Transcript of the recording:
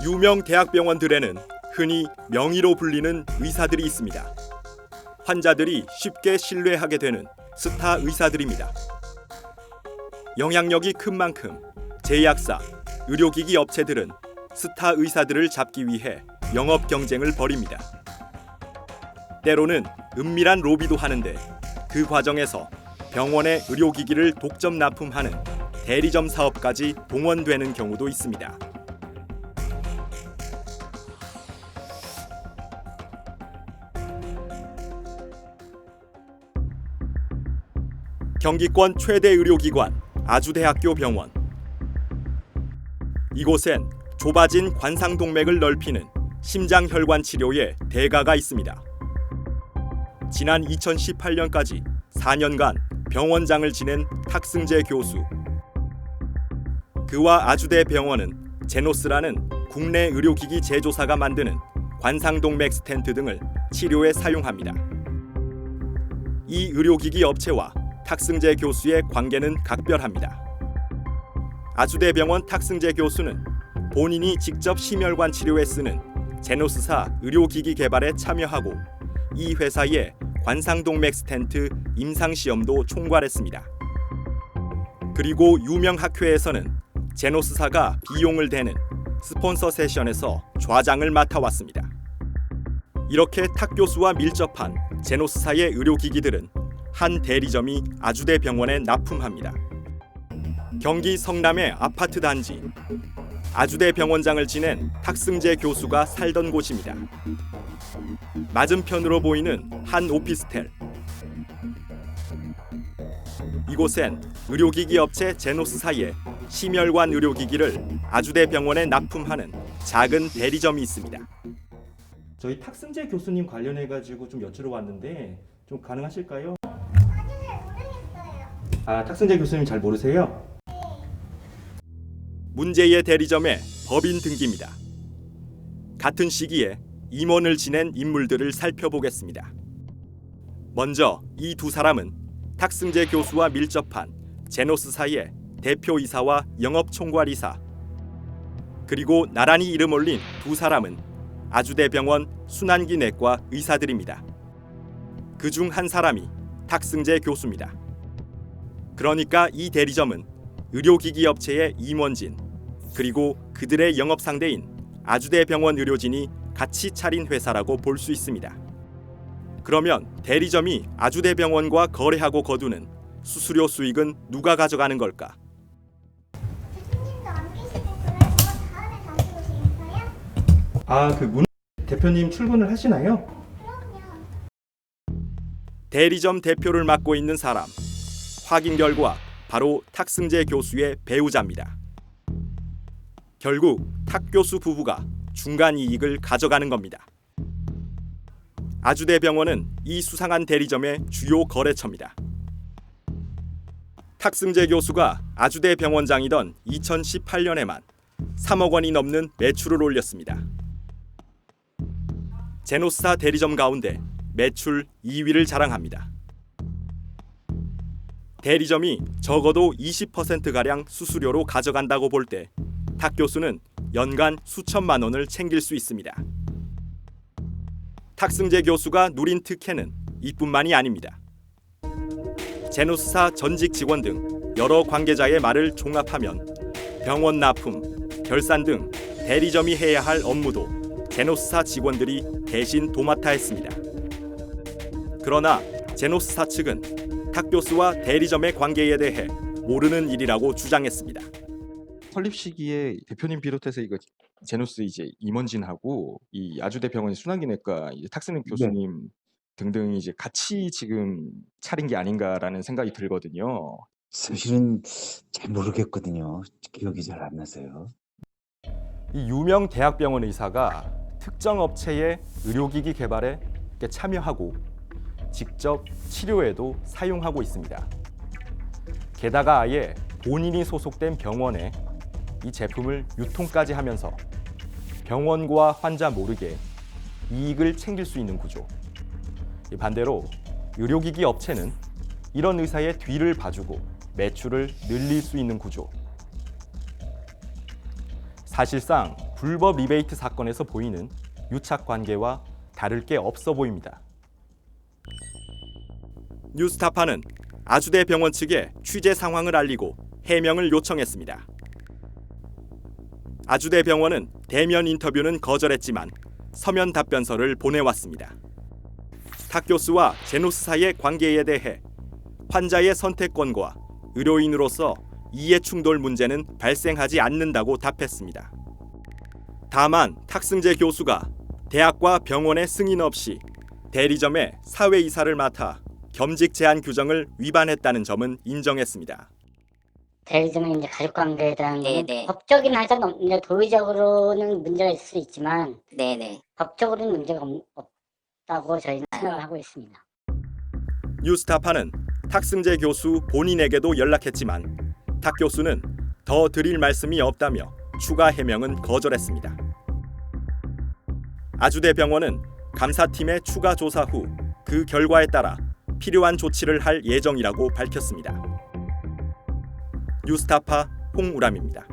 유명 대학병원들에는 흔히 명의로 불리는 의사들이 있습니다. 환자들이 쉽게 신뢰하게 되는 스타 의사들입니다. 영향력이 큰 만큼 제약사, 의료기기 업체들은 스타 의사들을 잡기 위해 영업 경쟁을 벌입니다. 때로는 은밀한 로비도 하는데 그 과정에서 병원의 의료기기를 독점 납품하는 대리점 사업까지 동원되는 경우도 있습니다. 경기권 최대 의료기관 아주대학교 병원. 이곳엔 좁아진 관상동맥을 넓히는 심장혈관 치료의 대가가 있습니다. 지난 2018년까지 4년간 병원장을 지낸 탁승재 교수. 그와 아주대 병원은 제노스라는 국내 의료기기 제조사가 만드는 관상동맥 스텐트 등을 치료에 사용합니다. 이 의료기기 업체와 탁승재 교수의 관계는 각별합니다. 아주대 병원 탁승재 교수는 본인이 직접 심혈관 치료에 쓰는 제노스사 의료기기 개발에 참여하고 이 회사의 관상동맥 스텐트 임상시험도 총괄했습니다. 그리고 유명 학회에서는 제노스사가 비용을 대는 스폰서 세션에서 좌장을 맡아왔습니다. 이렇게 탁 교수와 밀접한 제노스사의 의료기기들은 한 대리점이 아주대 병원에 납품합니다. 경기 성남의 아파트 단지. 아주대 병원장을 지낸 탁승재 교수가 살던 곳입니다. 맞은편으로 보이는 한 오피스텔. 이곳엔 의료기기 업체 제노스사의 심혈관 의료기기를 아주대 병원에 납품하는 작은 대리점이 있습니다. 저희 탁승재 교수님 관련해가지고 좀 여쭈러 왔는데 좀 가능하실까요? 아, 탁승재 교수님 잘 모르세요? 문제의 대리점의 법인 등기입니다. 같은 시기에 임원을 지낸 인물들을 살펴보겠습니다. 먼저 이 두 사람은 탁승재 교수와 밀접한 제노스사의 대표이사와 영업총괄이사. 그리고 나란히 이름 올린 두 사람은 아주대 병원 순환기 내과 의사들입니다. 그중 한 사람이 탁승재 교수입니다. 그러니까 이 대리점은 의료기기 업체의 임원진 그리고 그들의 영업상대인 아주대 병원 의료진이 같이 차린 회사라고 볼 수 있습니다. 그러면 대리점이 아주대 병원과 거래하고 거두는 수수료 수익은 누가 가져가는 걸까? 대표님도 안 계시고 그래서 다음에 다시 오시겠어요? 아, 그 문 대표님 출근을 하시나요? 그럼요. 대리점 대표를 맡고 있는 사람. 확인 결과 바로 탁승재 교수의 배우자입니다. 결국 탁 교수 부부가 중간 이익을 가져가는 겁니다. 아주대 병원은 이 수상한 대리점의 주요 거래처입니다. 탁승재 교수가 아주대 병원장이던 2018년에만 3억 원이 넘는 매출을 올렸습니다. 제노스사 대리점 가운데 매출 2위를 자랑합니다. 대리점이 적어도 20%가량 수수료로 가져간다고 볼 때 탁 교수는 연간 수천만 원을 챙길 수 있습니다. 탁승재 교수가 누린 특혜는 이뿐만이 아닙니다. 제노스사 전직 직원 등 여러 관계자의 말을 종합하면 병원 납품, 결산 등 대리점이 해야 할 업무도 제노스사 직원들이 대신 도맡아 했습니다. 그러나 제노스사 측은 탁 교수와 대리점의 관계에 대해 모르는 일이라고 주장했습니다. 설립 시기에 대표님 비롯해서 이거 제노스 이제 임원진하고 이 아주대 병원의 순환기내과 이제 탁승재 교수님 등등이 이제 같이 지금 차린 게 아닌가라는 생각이 들거든요. 사실은 잘 모르겠거든요. 기억이 잘 안 나서요. 이 유명 대학병원 의사가 특정 업체의 의료기기 개발에 참여하고 직접 치료에도 사용하고 있습니다. 게다가 아예 본인이 소속된 병원에 이 제품을 유통까지 하면서 병원과 환자 모르게 이익을 챙길 수 있는 구조. 반대로 의료기기 업체는 이런 의사의 뒤를 봐주고 매출을 늘릴 수 있는 구조. 사실상 불법 리베이트 사건에서 보이는 유착 관계와 다를 게 없어 보입니다. 뉴스타파는 아주대 병원 측에 취재 상황을 알리고 해명을 요청했습니다. 아주대 병원은 대면 인터뷰는 거절했지만 서면 답변서를 보내왔습니다. 탁 교수와 제노스 사이의 관계에 대해 환자의 선택권과 의료인으로서 이해 충돌 문제는 발생하지 않는다고 답했습니다. 다만 탁승재 교수가 대학과 병원의 승인 없이 대리점의 사회이사를 맡아 겸직 제한 규정을 위반했다는 점은 인정했습니다. 대리점의 이제 가족관계에 대한 네네. 법적인 하자는 이제 도의적으로는 문제가 있을 수 있지만 네네. 법적으로는 문제가 없다고 저희는 생각을 하고 있습니다. 뉴스타파는 탁승재 교수 본인에게도 연락했지만 탁 교수는 더 드릴 말씀이 없다며 추가 해명은 거절했습니다. 아주대 병원은 감사팀의 추가 조사 후 그 결과에 따라 필요한 조치를 할 예정이라고 밝혔습니다. 뉴스타파 홍우람입니다.